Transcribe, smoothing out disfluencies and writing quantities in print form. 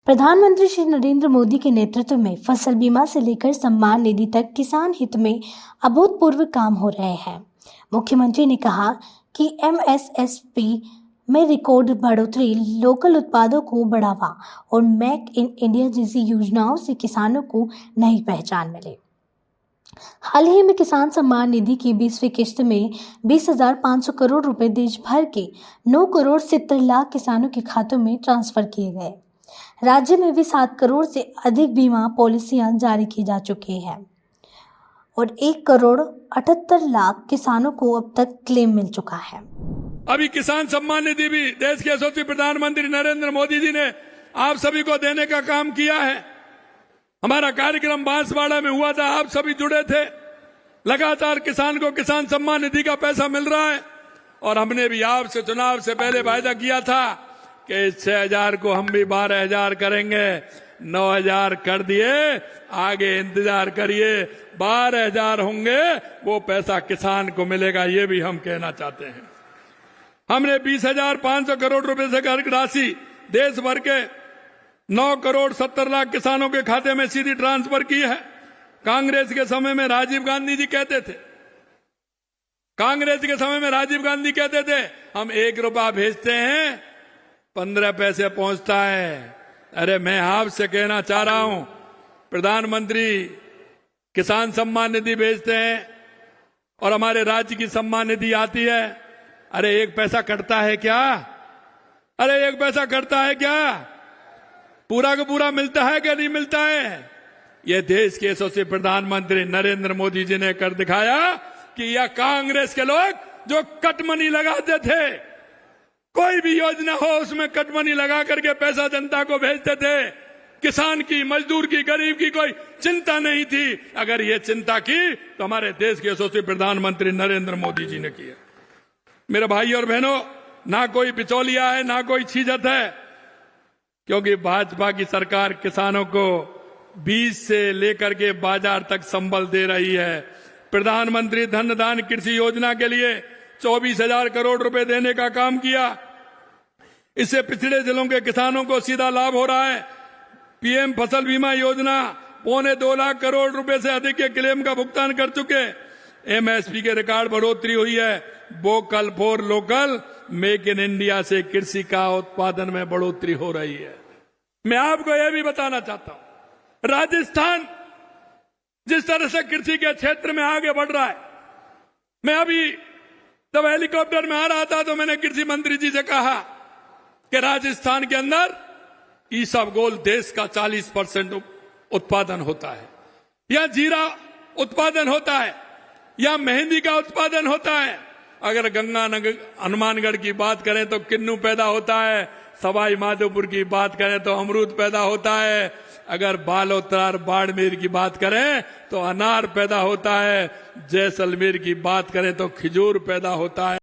प्रधानमंत्री श्री नरेंद्र मोदी के नेतृत्व में फसल बीमा से लेकर सम्मान निधि तक किसान हित में अभूतपूर्व काम हो रहे हैं। मुख्यमंत्री ने कहा कि एमएसएसपी में रिकॉर्ड बढ़ोतरी, लोकल उत्पादों को बढ़ावा और मेक इन इंडिया जैसी योजनाओं से किसानों को नई पहचान मिले। हाल ही में किसान सम्मान निधि की 20वीं किश्त में 20,500 करोड़ रुपए देश भर के 9 करोड़ 70 लाख किसानों के खातों में ट्रांसफर किए गए। राज्य में भी 7 करोड़ से अधिक बीमा पॉलिसियां जारी की जा चुकी हैं और 1 करोड़ 78 लाख किसानों को अब तक क्लेम मिल चुका है। अभी किसान सम्मान निधि भी देश के यशस्वी प्रधानमंत्री नरेंद्र मोदी जी ने आप सभी को देने का काम किया है। हमारा कार्यक्रम बांसवाड़ा में हुआ था, आप सभी जुड़े थे। लगातार किसान को किसान सम्मान निधि का पैसा मिल रहा है और हमने भी आपसे चुनाव से पहले वायदा किया था कि 6,000 को हम भी 12,000 करेंगे। 9,000 कर दिए, आगे इंतजार करिए, 12,000 होंगे, वो पैसा किसान को मिलेगा, ये भी हम कहना चाहते हैं। हमने 20,500 करोड़ रुपए से कर राशि देश भर के 9 करोड़ 70 लाख किसानों के खाते में सीधी ट्रांसफर की है। कांग्रेस के समय में राजीव गांधी जी कहते थे, हम 1 रुपया भेजते हैं 15 पैसे पहुंचता है। अरे मैं आपसे कहना चाह रहा हूं, प्रधानमंत्री किसान सम्मान निधि भेजते हैं और हमारे राज्य की सम्मान निधि आती है। अरे 1 पैसा कटता है क्या? अरे 1 पैसा कटता है क्या? पूरा का पूरा मिलता है क्या नहीं मिलता है? यह देश के यशस्वी प्रधानमंत्री नरेंद्र मोदी जी ने कर दिखाया कि यह कांग्रेस के लोग जो कटमनी लगाते थे, कोई भी योजना हो उसमें कटमनी लगा करके पैसा जनता को भेजते थे। किसान की, मजदूर की, गरीब की कोई चिंता नहीं थी। अगर ये चिंता की तो हमारे देश के यशस्वी प्रधानमंत्री नरेंद्र मोदी जी ने किया। मेरे भाई और बहनों, ना कोई बिचौलिया है, ना कोई छीजत है, क्योंकि भाजपा की सरकार किसानों को बीज से लेकर के बाजार तक संबल दे रही है। प्रधानमंत्री धन दान कृषि योजना के लिए 24,000 करोड़ रुपए देने का काम किया। इससे पिछड़े जिलों के किसानों को सीधा लाभ हो रहा है। पीएम फसल बीमा योजना 2.25 लाख करोड़ रुपए से अधिक के क्लेम का भुगतान कर चुके। एमएसपी के रिकॉर्ड बढ़ोतरी हुई है। Vocal for local, make in India से कृषि का उत्पादन में बढ़ोतरी हो रही है। मैं आपको यह भी बताना चाहता हूं, राजस्थान जिस तरह से कृषि के क्षेत्र में आगे बढ़ रहा है, मैं अभी जब हेलीकॉप्टर में आ रहा था तो मैंने कृषि मंत्री जी से कहा कि राजस्थान के अंदर ईसबगोल देश का 40% उत्पादन होता है, या जीरा उत्पादन होता है, या मेहंदी का उत्पादन होता है। अगर गंगानगर हनुमानगढ़ की बात करें तो किन्नू पैदा होता है, सवाई माधोपुर की बात करें तो अमरूद पैदा होता है, अगर बालोतरार बाड़मेर की बात करें तो अनार पैदा होता है, जैसलमेर की बात करें तो खजूर पैदा होता है।